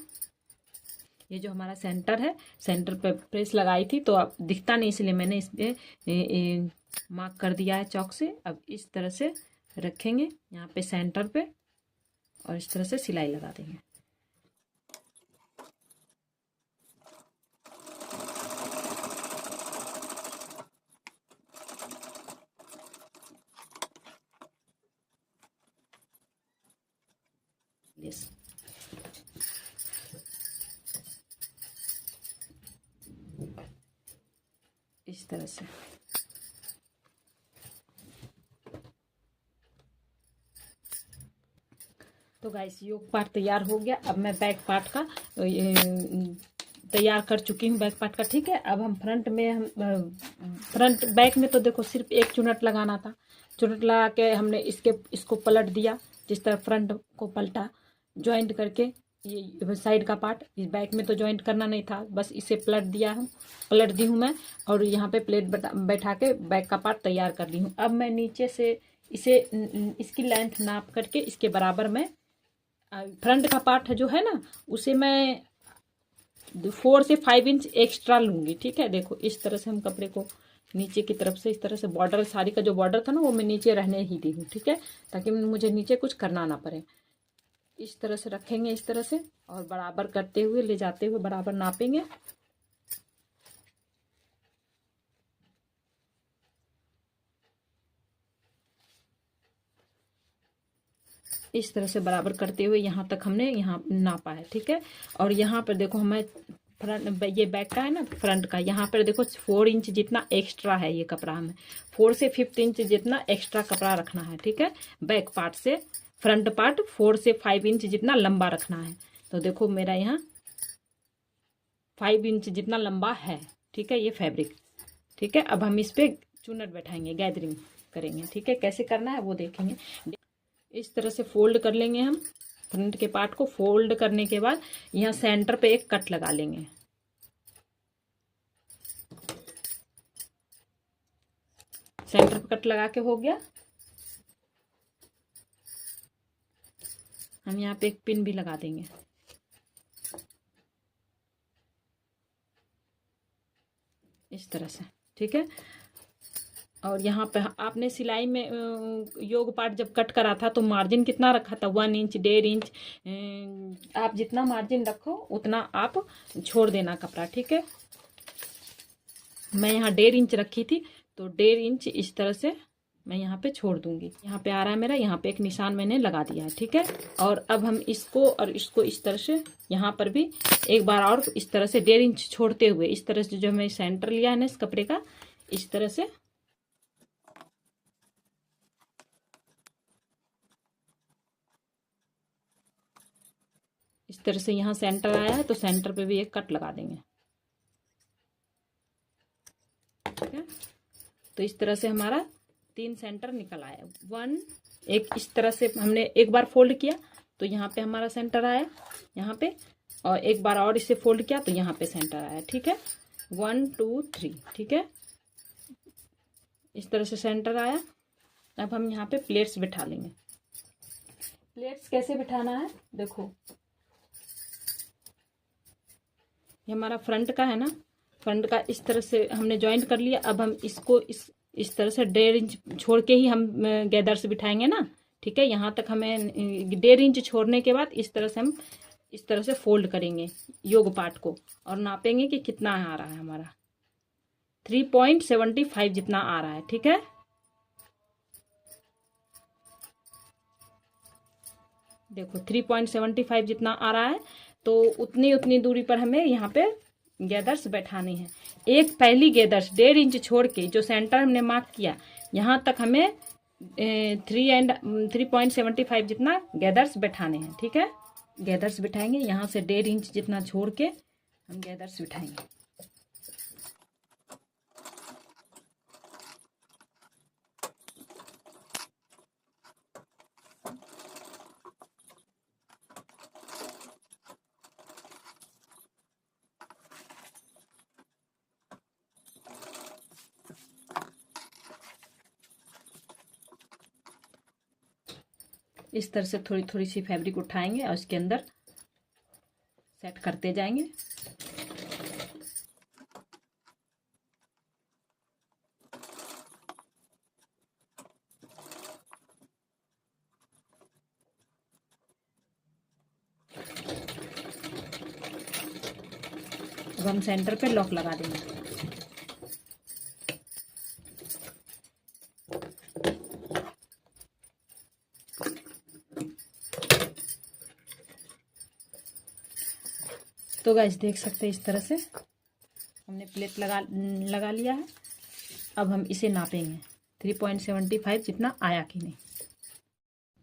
ये जो हमारा सेंटर है, सेंटर पे प्रेस लगाई थी तो अब दिखता नहीं, इसलिए मैंने इस पे मार्क कर दिया है चौक से। अब इस तरह से रखेंगे यहाँ पे सेंटर पे, और इस तरह से सिलाई लगा देंगे। लेस इस तरह से। तो गाइस योग पार्ट तैयार हो गया। अब मैं बैक पार्ट का तैयार कर चुकी हूँ बैक पार्ट का, ठीक है। अब हम फ्रंट में हम फ्रंट बैक में तो देखो सिर्फ एक चुनट लगाना था। चुनट लगा के हमने इसको पलट दिया, जिस तरह फ्रंट को पलटा ज्वाइंट करके। ये साइड का पार्ट, इस बैक में तो ज्वाइंट करना नहीं था, बस इसे पलट दी हूँ मैं, और यहाँ पे प्लेट बैठा के बैक का पार्ट तैयार कर ली हूँ। अब मैं नीचे से इसे इसकी लेंथ नाप करके इसके बराबर में फ्रंट का पार्ट जो है ना, उसे मैं 4 से 5 इंच एक्स्ट्रा लूंगी, ठीक है। देखो इस तरह से हम कपड़े को नीचे की तरफ से इस तरह से बॉर्डर, साड़ी का जो बॉर्डर था ना वो मैं नीचे रहने ही दी हूँ, ठीक है, ताकि मुझे नीचे कुछ करना ना पड़े। इस तरह से रखेंगे, इस तरह से, और बराबर करते हुए ले जाते हुए बराबर नापेंगे। इस तरह से बराबर करते हुए यहाँ तक हमने यहाँ नापा है, ठीक है। और यहाँ पर देखो हमें फ्रंट, ये बैक का है ना, फ्रंट का यहाँ पर देखो 4 इंच जितना एक्स्ट्रा है ये कपड़ा, हमें 4 से 5 इंच जितना एक्स्ट्रा कपड़ा रखना है, ठीक है। बैक पार्ट से फ्रंट पार्ट 4 से 5 इंच जितना लंबा रखना है। तो देखो मेरा यहाँ 5 इंच जितना लंबा है, ठीक है, ये फैब्रिक, ठीक है। अब हम इस पे चुनट बैठाएंगे, गैदरिंग करेंगे, ठीक है। कैसे करना है वो देखेंगे। इस तरह से फोल्ड कर लेंगे हम फ्रंट के पार्ट को। फोल्ड करने के बाद यहाँ सेंटर पे एक कट लगा लेंगे। सेंटर पे कट लगा के हो गया। हम यहाँ पे एक पिन भी लगा देंगे, इस तरह से, ठीक है। और यहाँ पे आपने सिलाई में योग पार्ट जब कट करा था तो मार्जिन कितना रखा था? 1 इंच, 1.5 इंच। आप जितना मार्जिन रखो उतना आप छोड़ देना कपड़ा, ठीक है। मैं यहाँ 1.5 इंच रखी थी, तो 1.5 इंच इस तरह से मैं यहाँ पे छोड़ दूंगी। यहाँ पे आ रहा है मेरा, यहाँ पे एक निशान मैंने लगा दिया है, ठीक है। और अब हम इसको और इसको इस तरह से यहाँ पर भी एक बार और इस तरह से 1.5 इंच छोड़ते हुए, इस तरह से जो हमें सेंटर लिया है ना इस कपड़े का, इस तरह से इस तरह से यहाँ सेंटर आया है, तो सेंटर पे भी एक कट लगा देंगे, ठीक है। तो इस तरह से हमारा 3 सेंटर निकल आया। 1, एक इस तरह से हमने एक बार फोल्ड किया तो यहाँ पे हमारा सेंटर आया यहाँ पे, और एक बार और इसे फोल्ड किया तो यहाँ पे सेंटर आया, ठीक है। 1 2 3, ठीक है, इस तरह से सेंटर आया। अब हम यहाँ पे प्लेट्स बिठा लेंगे। प्लेट्स कैसे बिठाना है देखो, ये हमारा फ्रंट का है ना, फ्रंट का इस तरह से हमने ज्वाइंट कर लिया। अब हम इसको इस तरह से 1.5 इंच छोड़ के ही हम गैदर्स बिठाएंगे ना, ठीक है। यहाँ तक हमें 1.5 इंच छोड़ने के बाद इस तरह से हम इस तरह से फोल्ड करेंगे योग पार्ट को और नापेंगे कि कितना आ रहा है हमारा। 3.75 जितना आ रहा है, ठीक है। देखो 3.75 जितना आ रहा है, तो उतनी दूरी पर हमें यहाँ पे गैदर्स बैठाने हैं। एक पहली गैदर्स 1.5 इंच छोड़ के जो सेंटर हमने मार्क किया, यहाँ तक हमें 3.75 जितना गैदर्स बैठाने हैं, ठीक है। गैदर्स बिठाएंगे यहाँ से 1.5 इंच जितना छोड़ के हम गैदर्स बिठाएंगे। इस तरह से थोड़ी थोड़ी सी फैब्रिक उठाएंगे और उसके अंदर सेट करते जाएंगे। अब हम सेंटर पे लॉक लगा देंगे। तो गाइस देख सकते हैं इस तरह से हमने प्लेट लगा लिया है। अब हम इसे नापेंगे 3.75 जितना आया कि नहीं।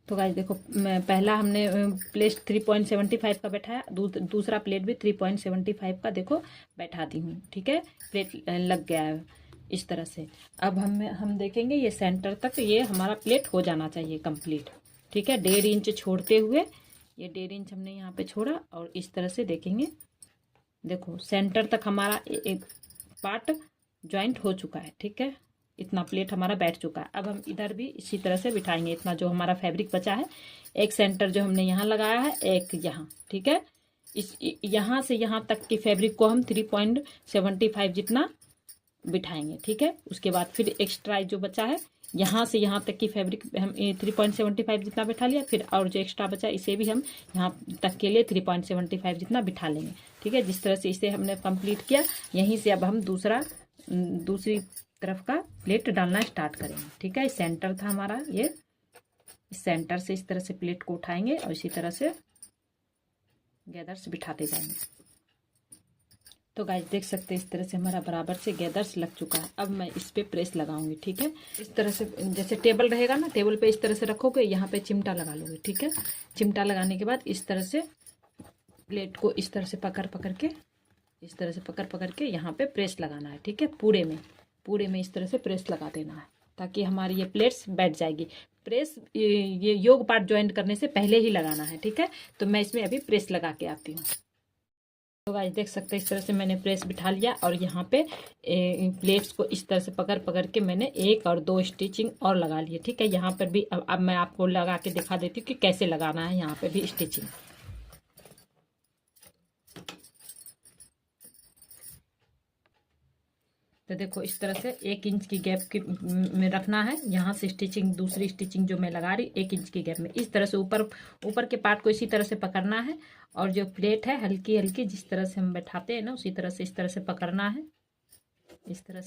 तो गाइस देखो, पहला हमने प्लेट 3.75 का बैठाया, दूसरा प्लेट भी 3.75 का देखो बैठा दी हूँ, ठीक है। प्लेट लग गया है इस तरह से। अब हम देखेंगे ये सेंटर तक ये हमारा प्लेट हो जाना चाहिए कंप्लीट, ठीक है। 1.5 इंच छोड़ते हुए ये 1.5 इंच हमने यहाँ पे छोड़ा और इस तरह से देखेंगे। देखो सेंटर तक हमारा एक पार्ट ज्वाइंट हो चुका है, ठीक है। इतना प्लेट हमारा बैठ चुका है। अब हम इधर भी इसी तरह से बिठाएंगे। इतना जो हमारा फैब्रिक बचा है, एक सेंटर जो हमने यहाँ लगाया है, एक यहाँ, ठीक है। इस यहाँ से यहाँ तक की फैब्रिक को हम 3.75 जितना बिठाएंगे, ठीक है। उसके बाद फिर एक्स्ट्रा जो बचा है, यहाँ से यहाँ तक की फैब्रिक हम 3.75 जितना बिठा लिया। फिर और जो एक्स्ट्रा बचा इसे भी हम यहाँ तक के लिए 3.75 जितना बिठा लेंगे, ठीक है। जिस तरह से इसे हमने कंप्लीट किया, यहीं से अब हम दूसरी तरफ का प्लेट डालना स्टार्ट करेंगे, ठीक है। सेंटर था हमारा ये, इस सेंटर से इस तरह से प्लेट को उठाएंगे और इसी तरह से गैदर्स बिठाते जाएंगे। तो गाइस देख सकते हैं इस तरह से हमारा बराबर से गैदर्स लग चुका है। अब मैं इस पे प्रेस लगाऊंगी, ठीक है। इस तरह से जैसे टेबल रहेगा ना, टेबल पे इस तरह से रखोगे, यहाँ पे चिमटा लगा लोगे, ठीक है। चिमटा लगाने के बाद इस तरह से प्लेट को इस तरह से पकड़ के इस तरह से पकड़ के यहाँ पे प्रेस लगाना है, ठीक है। पूरे में इस तरह से प्रेस लगा देना है ताकि हमारी ये प्लेट्स बैठ जाएगी। प्रेस ये योग पार्ट ज्वाइंट करने से पहले ही लगाना है, ठीक है। तो मैं इसमें अभी प्रेस लगा के आती हूँ। तो गाइस देख सकते हैं इस तरह से मैंने प्रेस बिठा लिया और यहाँ पे प्लेट्स को इस तरह से पकड़ के मैंने 1 और 2 स्टिचिंग और लगा लिए, ठीक है। यहाँ पर भी अब मैं आपको लगा के दिखा देती हूँ कि कैसे लगाना है यहाँ पे भी स्टिचिंग। तो देखो इस तरह से 1 इंच की गैप में रखना है। यहाँ से स्टिचिंग, दूसरी स्टिचिंग जो मैं लगा रही 1 इंच की गैप में, इस तरह से ऊपर के पार्ट को इसी तरह से पकड़ना है और जो प्लेट है हल्की हल्की जिस तरह से हम बैठाते हैं ना, उसी तरह से इस तरह से पकड़ना है। इस तरह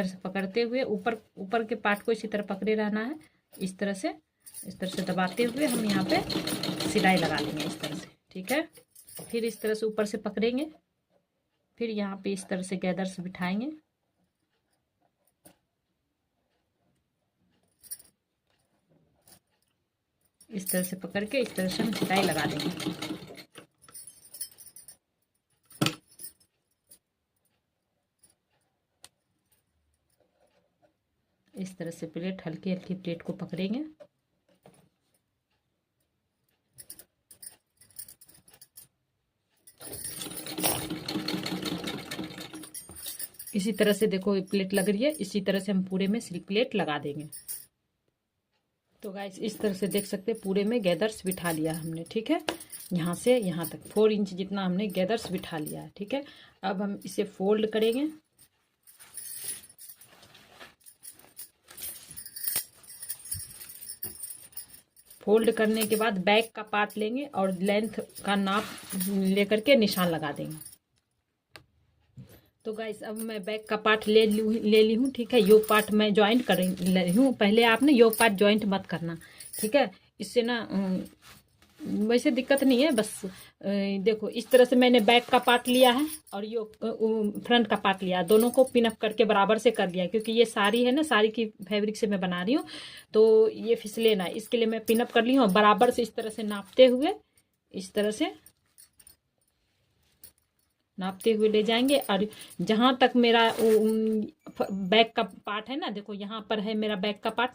से पकड़ते हुए ऊपर के पार्ट को इसी तरह पकड़े रहना है। इस तरह से दबाते हुए हम यहाँ पे सिलाई लगा लेंगे इस तरह से, ठीक है। फिर इस तरह से ऊपर से पकड़ेंगे, फिर यहाँ पे इस तरह से गैदर्स बिठाएंगे। इस तरह से पकड़ के इस तरह से हम सिलाई लगा देंगे। इस तरह से हल्की हल्की प्लेट को पकड़ेंगे। इसी तरह से देखो प्लेट लग रही है, इसी तरह से हम पूरे में सिल्क प्लेट लगा देंगे। तो गाइस इस तरह से देख सकते हैं पूरे में गैदर्स बिठा लिया हमने, ठीक है। यहाँ से यहाँ तक 4 इंच जितना हमने गैदर्स बिठा लिया है, ठीक है। अब हम इसे फोल्ड करेंगे। फोल्ड करने के बाद बैक का पार्ट लेंगे और लेंथ का नाप लेकर के निशान लगा देंगे। तो गाइस अब मैं बैक का पार्ट ले ली हूँ, ठीक है। योक पार्ट मैं ज्वाइंट कर रही हूँ। पहले आपने योक पार्ट ज्वाइंट मत करना, ठीक है। इससे ना वैसे दिक्कत नहीं है, बस देखो इस तरह से मैंने बैक का पार्ट लिया है और योक फ्रंट का पार्ट लिया, दोनों को पिन अप करके बराबर से कर लिया, क्योंकि ये साड़ी है ना, साड़ी की फैब्रिक से मैं बना रही हूँ तो ये फिसले ना, इसके लिए मैं पिन अप कर ली हूँ। बराबर से इस तरह से नापते हुए, इस तरह से नापते हुए ले जाएंगे। और जहां तक मेरा बैक का पार्ट है ना, देखो यहाँ पर है मेरा बैक का पार्ट,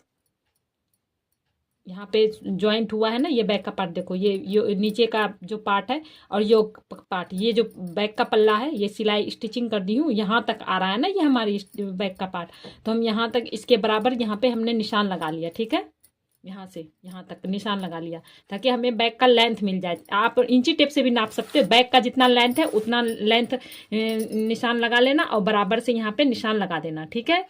यहाँ पे ज्वाइंट हुआ है ना, ये बैक का पार्ट देखो, ये नीचे का जो पार्ट है और ये पार्ट, ये जो बैक का पल्ला है, ये सिलाई स्टिचिंग कर दी हूँ, यहाँ तक आ रहा है ना ये हमारी बैक का पार्ट। तो हम यहाँ तक इसके बराबर यहाँ पे हमने निशान लगा लिया, ठीक है। यहाँ से यहाँ तक निशान लगा लिया ताकि हमें बैक का लेंथ मिल जाए। आप इंची टेप से भी नाप सकते हो, बैक का जितना लेंथ है उतना लेंथ निशान लगा लेना और बराबर से यहाँ पे निशान लगा देना, ठीक है।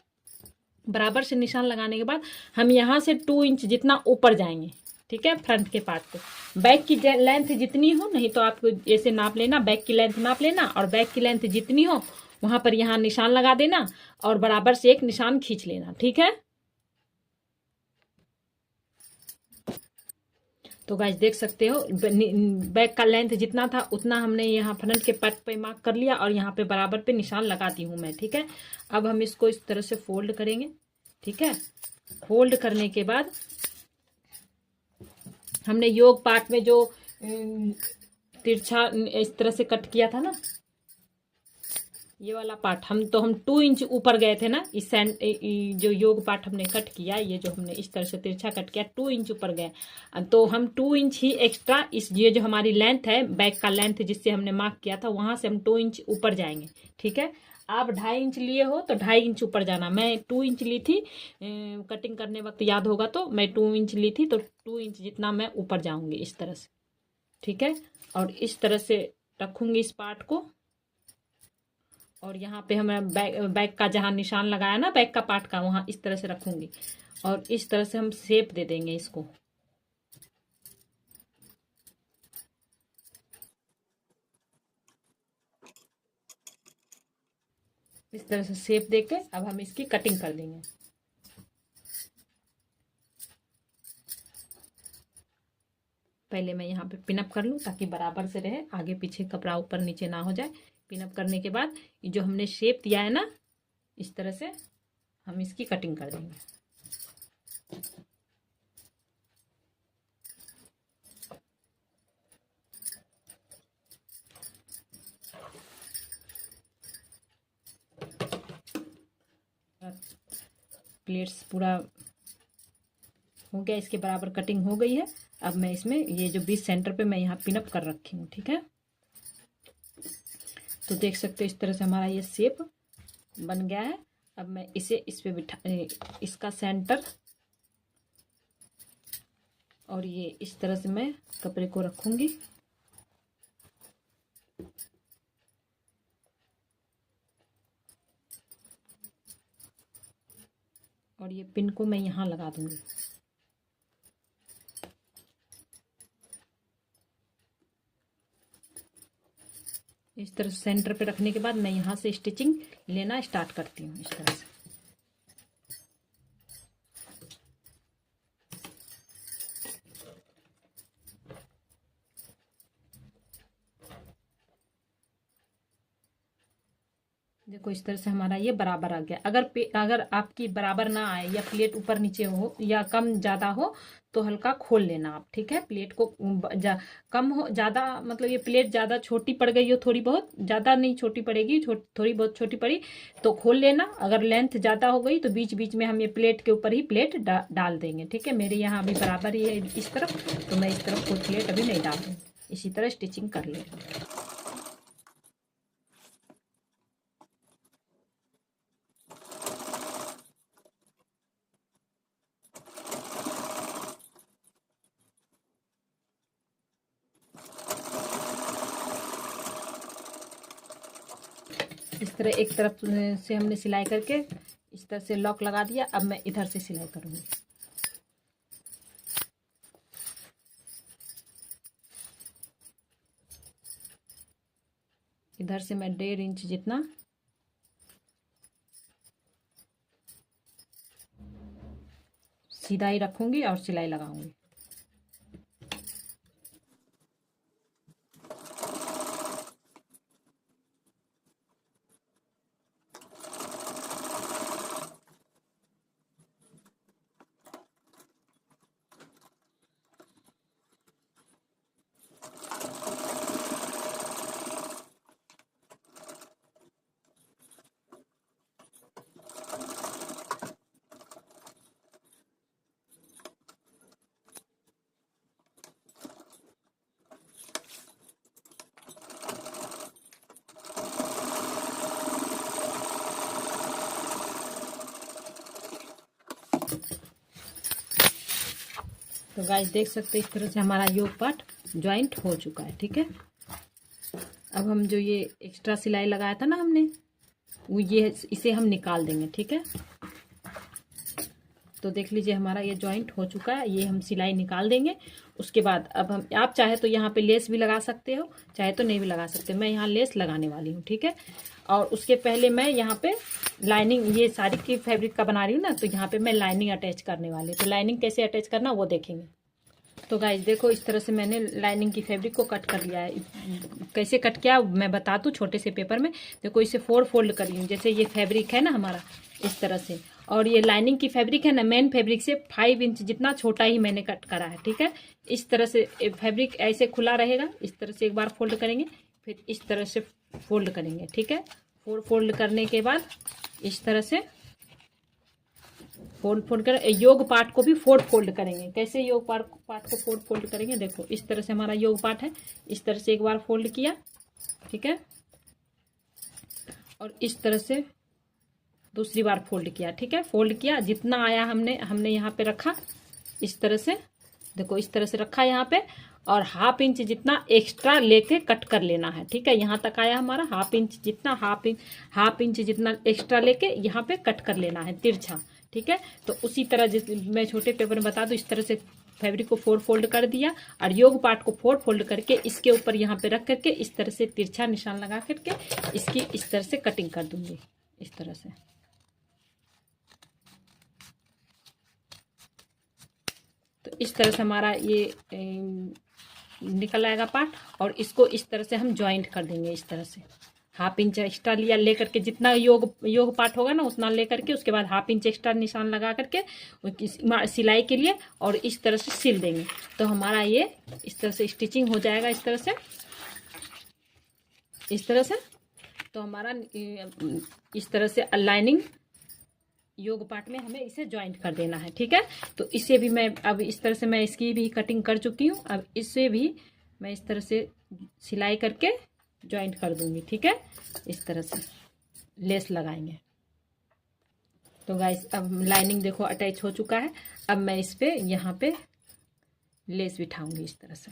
बराबर से निशान लगाने के बाद हम यहाँ से 2 इंच जितना ऊपर जाएंगे, ठीक है, फ्रंट के पार्ट को। बैक की लेंथ जितनी हो, नहीं तो आपको ऐसे नाप लेना, बैक की लेंथ नाप लेना और बैक की लेंथ जितनी हो वहां पर यहाँ निशान लगा देना और बराबर से एक निशान खींच लेना, ठीक है। तो गाइस देख सकते हो बैक का लेंथ जितना था उतना हमने यहाँ फ्रंट के पार्ट पे मार्क कर लिया और यहाँ पे बराबर पे निशान लगाती हूँ मैं, ठीक है। अब हम इसको इस तरह से फोल्ड करेंगे, ठीक है। फोल्ड करने के बाद हमने योक पार्ट में जो तिरछा इस तरह से कट किया था ना, ये वाला पार्ट हम 2 इंच ऊपर गए थे ना, इस जो योग पार्ट हमने कट किया, ये जो हमने इस तरह से तिरछा कट किया 2 इंच ऊपर गए, तो हम 2 इंच ही एक्स्ट्रा इस ये जो हमारी लेंथ है बैक का लेंथ जिससे हमने मार्क किया था वहां से हम 2 इंच ऊपर जाएंगे, ठीक है। आप 2.5 इंच लिए हो तो 2.5 इंच ऊपर जाना। मैं 2 इंच ली थी, कटिंग करने वक्त याद होगा तो मैं 2 इंच ली थी, तो 2 इंच जितना मैं ऊपर जाऊंगी इस तरह से, ठीक है। और इस तरह से रखूंगी इस पार्ट को और यहाँ पे हमारा बैक का जहाँ निशान लगाया ना बैक का पार्ट का, वहाँ इस तरह से रखूंगी और इस तरह से हम शेप दे देंगे इसको। इस तरह से शेप देके अब हम इसकी कटिंग कर देंगे। पहले मैं यहाँ पे पिनअप कर लूँ ताकि बराबर से रहे, आगे पीछे कपड़ा ऊपर नीचे ना हो जाए। पिनअप करने के बाद ये जो हमने शेप दिया है ना, इस तरह से हम इसकी कटिंग कर देंगे। प्लेट्स पूरा हो गया, इसके बराबर कटिंग हो गई है। अब मैं इसमें ये जो बीच सेंटर पे मैं यहाँ पिनअप कर रखी हूँ, ठीक है। तो देख सकते हो इस तरह से हमारा ये शेप बन गया है। अब मैं इसे इस पे बिठा, इसका सेंटर और ये इस तरह से मैं कपड़े को रखूंगी। और ये पिन को मैं यहाँ लगा दूंगी। इस तरह सेंटर पे रखने के बाद मैं यहाँ से स्टिचिंग लेना स्टार्ट करती हूँ इस तरह से। देखो इस तरह से हमारा ये बराबर आ गया। अगर आपकी बराबर ना आए या प्लेट ऊपर नीचे हो या कम ज़्यादा हो तो हल्का खोल लेना आप, ठीक है। प्लेट को कम हो ज़्यादा, मतलब ये प्लेट ज़्यादा छोटी पड़ गई हो, थोड़ी बहुत, ज़्यादा नहीं छोटी पड़ेगी, थोड़ी बहुत छोटी पड़ी तो खोल लेना। अगर लेंथ ज़्यादा हो गई तो बीच बीच में हम ये प्लेट के ऊपर ही प्लेट डाल देंगे, ठीक है। मेरे यहाँ अभी बराबर ही है इस तरफ, तो मैं इस तरफ कोई प्लेट अभी नहीं डाल दूँगी, इसी तरह स्टिचिंग कर लेंगे। इस तरह एक तरफ से हमने सिलाई करके इस तरह से लॉक लगा दिया। अब मैं इधर से सिलाई करूँगी। इधर से मैं 1.5 इंच जितना सीधा ही रखूँगी और सिलाई लगाऊंगी। तो गाइस देख सकते हैं इस तरह से हमारा योग पार्ट ज्वाइंट हो चुका है। ठीक है, अब हम जो ये एक्स्ट्रा सिलाई लगाया था ना हमने, वो ये इसे हम निकाल देंगे। ठीक है, तो देख लीजिए हमारा ये ज्वाइंट हो चुका है। ये हम सिलाई निकाल देंगे। उसके बाद अब हम, आप चाहे तो यहाँ पे लेस भी लगा सकते हो, चाहे तो नहीं भी लगा सकते। मैं यहाँ लेस लगाने वाली हूँ। ठीक है, और उसके पहले मैं यहाँ पे लाइनिंग, ये साड़ी की फैब्रिक का बना रही हूँ ना, तो यहाँ पे मैं लाइनिंग अटैच करने वाली हूँ। तो लाइनिंग कैसे अटैच करना वो देखेंगे। तो गाइस देखो इस तरह से मैंने लाइनिंग की फैब्रिक को कट कर लिया है। कैसे कट किया मैं बता दूँ छोटे से पेपर में। देखो इसे 4 फोल्ड करी हूँ। जैसे ये फैब्रिक है ना हमारा, इस तरह से, और ये लाइनिंग की फैब्रिक है ना, मेन फैब्रिक से 5 इंच जितना छोटा ही मैंने कट करा है। ठीक है, इस तरह से फैब्रिक ऐसे खुला रहेगा। इस तरह से एक बार फोल्ड करेंगे, फिर इस तरह से फोल्ड करेंगे। ठीक है, 4 फोल्ड करने के बाद इस तरह से फोल्ड कर, योग पार्ट को भी 4 फोल्ड करेंगे। कैसे योग पार्ट को 4 फोल्ड करेंगे, देखो इस तरह से हमारा योग पार्ट है। इस तरह से एक बार फोल्ड किया। ठीक है, और इस तरह से दूसरी बार फोल्ड किया। ठीक है, फोल्ड किया, जितना आया हमने यहाँ पे रखा। इस तरह से देखो, इस तरह से रखा यहाँ पे, और 1/2 इंच जितना एक्स्ट्रा लेके कट कर लेना है। ठीक है, यहाँ तक आया हमारा 1/2 इंच जितना, 1/2 इंच जितना एक्स्ट्रा लेके यहाँ पे कट कर लेना है तिरछा। ठीक है, तो उसी तरह जिस मैं छोटे पेपर में बता दूं, इस तरह से फैब्रिक को 4 फोल्ड कर दिया, और योग पार्ट को 4 फोल्ड करके इसके ऊपर यहाँ पे रख करके इस तरह से तिरछा निशान लगा करके इसकी इस तरह से कटिंग कर दूंगी। इस तरह से तो इस तरह से हमारा ये निकल आएगा पार्ट, और इसको इस तरह से हम ज्वाइंट कर देंगे। इस तरह से 1/2 इंच एक्स्ट्रा लिया, लेकर के जितना योग पार्ट होगा ना उतना लेकर के, उसके बाद 1/2 इंच एक्स्ट्रा निशान लगा करके सिलाई के लिए, और इस तरह से सिल देंगे। तो हमारा ये इस तरह से स्टिचिंग हो जाएगा। इस तरह से, इस तरह से। तो हमारा इस तरह से अलाइनिंग योग पार्ट में हमें इसे ज्वाइंट कर देना है। ठीक है, तो इसे भी मैं अब इस तरह से मैं इसकी भी कटिंग कर चुकी हूँ। अब इसे भी मैं इस तरह से सिलाई करके ज्वाइंट कर दूंगी। ठीक है, इस तरह से लेस लगाएंगे। तो गाइस अब लाइनिंग देखो अटैच हो चुका है। अब मैं इस पे यहाँ पे लेस बिठाऊंगी। इस तरह से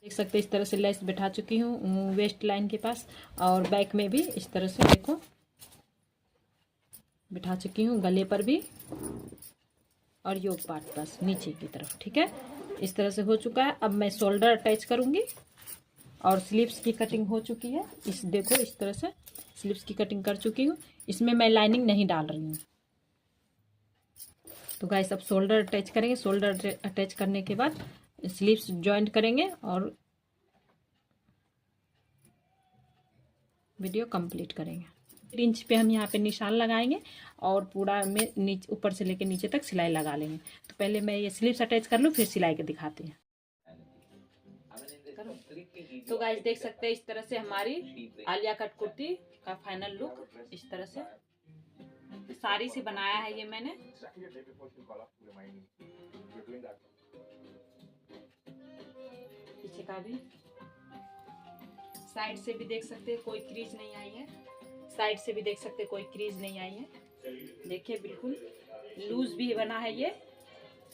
देख सकते हैं, इस तरह से लेस बिठा चुकी हूँ वेस्ट लाइन के पास, और बैक में भी इस तरह से देखो बिठा चुकी हूँ, गले पर भी और योग पार्ट बस नीचे की तरफ। ठीक है, इस तरह से हो चुका है। अब मैं शोल्डर अटैच करूंगी, और स्लीव्स की कटिंग हो चुकी है। इस देखो इस तरह से स्लीव्स की कटिंग कर चुकी हूँ। इसमें मैं लाइनिंग नहीं डाल रही हूँ। तो गाइस अब शोल्डर अटैच करेंगे। शोल्डर अटैच करने के बाद स्लीव्स ज्वाइंट करेंगे और वीडियो कंप्लीट करेंगे। 3 इंच पे हम यहाँ पे निशान लगाएंगे, और पूरा में नीचे ऊपर से लेकर नीचे तक सिलाई लगा लेंगे। तो पहले मैं ये स्लीव्स अटैच कर लूँ, फिर सिलाई के दिखाते हैं। तो गाइस देख सकते हैं इस तरह से हमारी आलिया कट कुर्ती का फाइनल लुक इस तरह से साड़ी से बनाया है। ये मैंने पीछे का भी, साइड से भी देख सकते हैं कोई क्रीज नहीं आई है। साइड से भी देख सकते हैं कोई क्रीज नहीं आई है। देखिए बिल्कुल लूज भी बना है ये,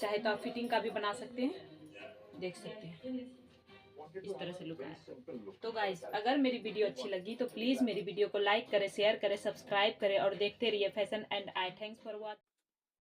चाहे तो आप फिटिंग का भी बना सकते हैं। देख सकते हैं इस तरह से लुक आया। तो गाइस अगर मेरी वीडियो अच्छी लगी तो प्लीज़ मेरी वीडियो को लाइक करें, शेयर करें, सब्सक्राइब करें और देखते रहिए fashion and I. Thanks for watching.